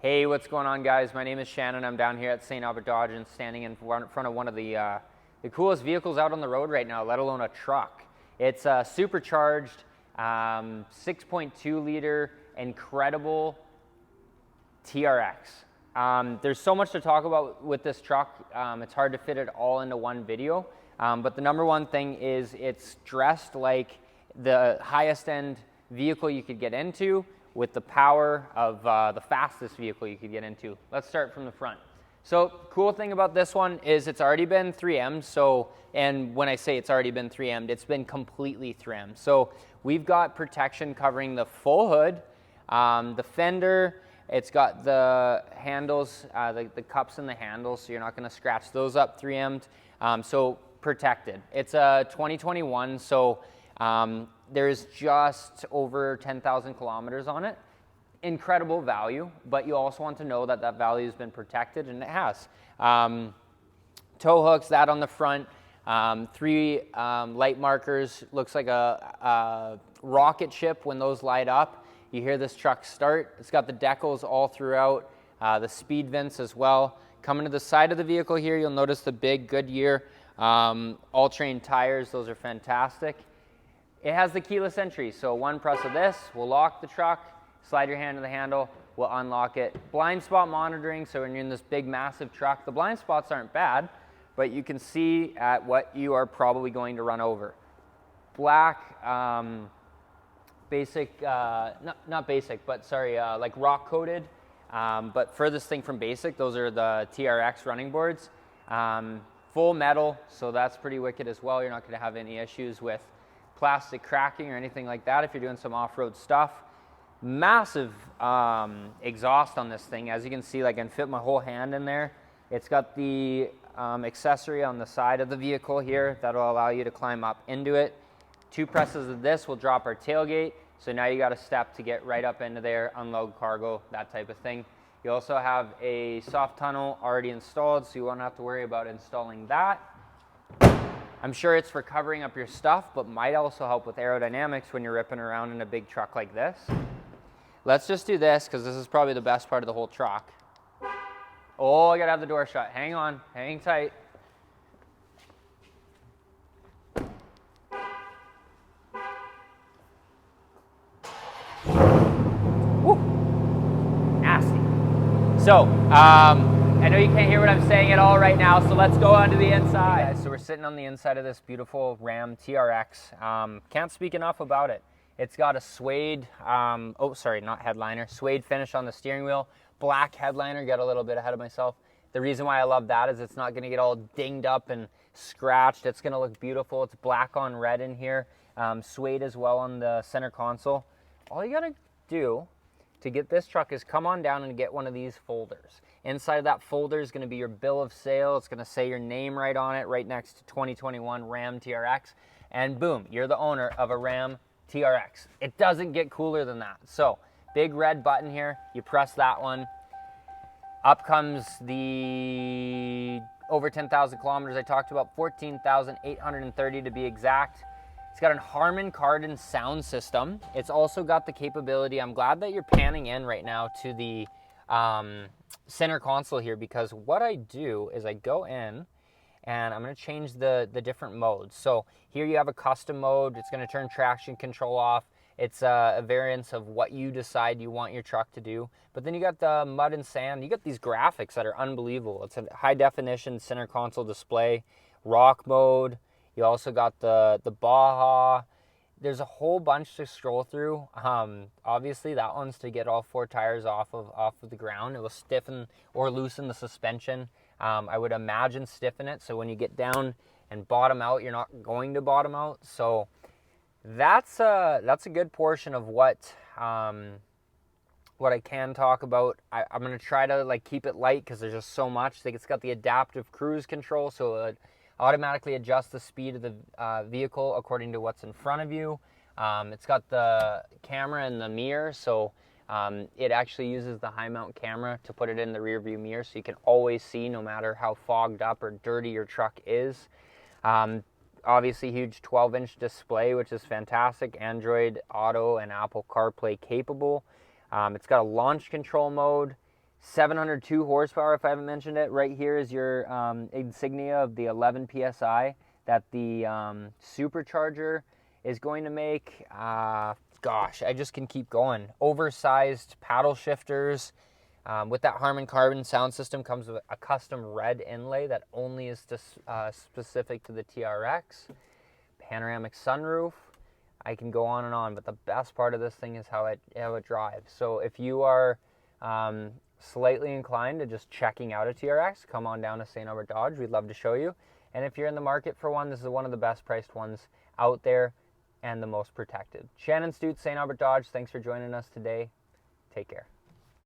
Hey, what's going on, guys? My name is Shannon. I'm down here at St.Albert Dodge and standing in front of one of the coolest vehicles out on the road right now, let alone a truck. It's a supercharged 6.2 liter incredible TRX. There's so much to talk about with this truck. It's hard to fit it all into one video, but the number one thing is it's dressed like the highest end vehicle you could get into, with the power of the fastest vehicle you could get into. Let's start from the front. So cool thing about this one is it's already been 3M'd. So, and when I say it's already been 3M'd, it's been completely 3M'd. So we've got protection covering the full hood, the fender. It's got the handles, the cups and the handles, so you're not gonna scratch those up 3M'd. So protected. It's a 2021, so there's just over 10,000 kilometers on it. Incredible value, but you also want to know that that value has been protected, and it has. Tow hooks, that on the front, 3 light markers, looks like a rocket ship when those light up. You hear this truck start. It's got the decals all throughout, the speed vents as well. Coming to the side of the vehicle here, you'll notice the big Goodyear all-terrain tires. Those are fantastic. It has the keyless entry, so one press of this will lock the truck, slide your hand to the handle, will unlock it. Blind spot monitoring, so when you're in this big massive truck, the blind spots aren't bad, but you can see at what you are probably going to run over. Black, basic, not basic, but sorry, like rock coated, but furthest thing from basic, those are the TRX running boards. Full metal, so that's pretty wicked as well. You're not gonna have any issues with plastic cracking or anything like that if you're doing some off-road stuff. Massive exhaust on this thing. As you can see, like I can fit my whole hand in there. It's got the accessory on the side of the vehicle here that'll allow you to climb up into it. 2 presses of this will drop our tailgate, so now you got a step to get right up into there, unload cargo, that type of thing. You also have a soft tunnel already installed, so you won't have to worry about installing that. I'm sure it's for covering up your stuff, but might also help with aerodynamics when you're ripping around in a big truck like this. Let's just do this, because this is probably the best part of the whole truck. Oh, I gotta have the door shut. Hang on, hang tight. Woo. Nasty. So, I know you can't hear what I'm saying at all right now, so let's go onto the inside. So we're sitting on the inside of this beautiful Ram TRX. Can't speak enough about it. It's got a suede, oh sorry, not headliner, suede finish on the steering wheel. Black headliner, got a little bit ahead of myself. The reason why I love that is it's not gonna get all dinged up and scratched. It's gonna look beautiful. It's black on red in here. Suede as well on the center console. All you gotta do to get this truck is come on down and get one of these folders. Inside of that folder is going to be your bill of sale. It's going to say your name right on it, right next to 2021 Ram TRX. And boom, you're the owner of a Ram TRX. It doesn't get cooler than that. So, big red button here. You press that one. Up comes the over 10,000 kilometers I talked about, 14,830 to be exact. It's got a Harman Kardon sound system. It's also got the capability, I'm glad that you're panning in right now to the center console here, because what I do is I go in and I'm gonna change the different modes. So here you have a custom mode. It's gonna turn traction control off. It's a variance of what you decide you want your truck to do. But then you got the mud and sand. You got these graphics that are unbelievable. It's a high definition center console display, rock mode. You also got the Baja. There's a whole bunch to scroll through. Obviously, that one's to get all 4 tires off of the ground. It will stiffen or loosen the suspension. I would imagine stiffen it, so when you get down and bottom out, you're not going to bottom out. So that's a good portion of what I can talk about. I'm gonna try to like keep it light because there's just so much. I think it's got the adaptive cruise control, so it automatically adjust the speed of the vehicle according to what's in front of you. It's got the camera and the mirror, so it actually uses the high mount camera to put it in the rear view mirror, so you can always see no matter how fogged up or dirty your truck is. Obviously huge 12-inch display, which is fantastic. Android Auto and Apple CarPlay capable. It's got a launch control mode, 702 horsepower, if I haven't mentioned it. Right here is your insignia of the 11 PSI that the supercharger is going to make. Gosh, I just can keep going. Oversized paddle shifters. With that Harman Kardon sound system comes with a custom red inlay that only is specific to the TRX. Panoramic sunroof. I can go on and on, but the best part of this thing is how it drives. So if you are slightly inclined to just checking out a TRX, come on down to St. Albert Dodge. We'd love to show you. And if you're in the market for one, this is one of the best priced ones out there and the most protected. Shannon Stute, St. Albert Dodge, thanks for joining us today. Take care.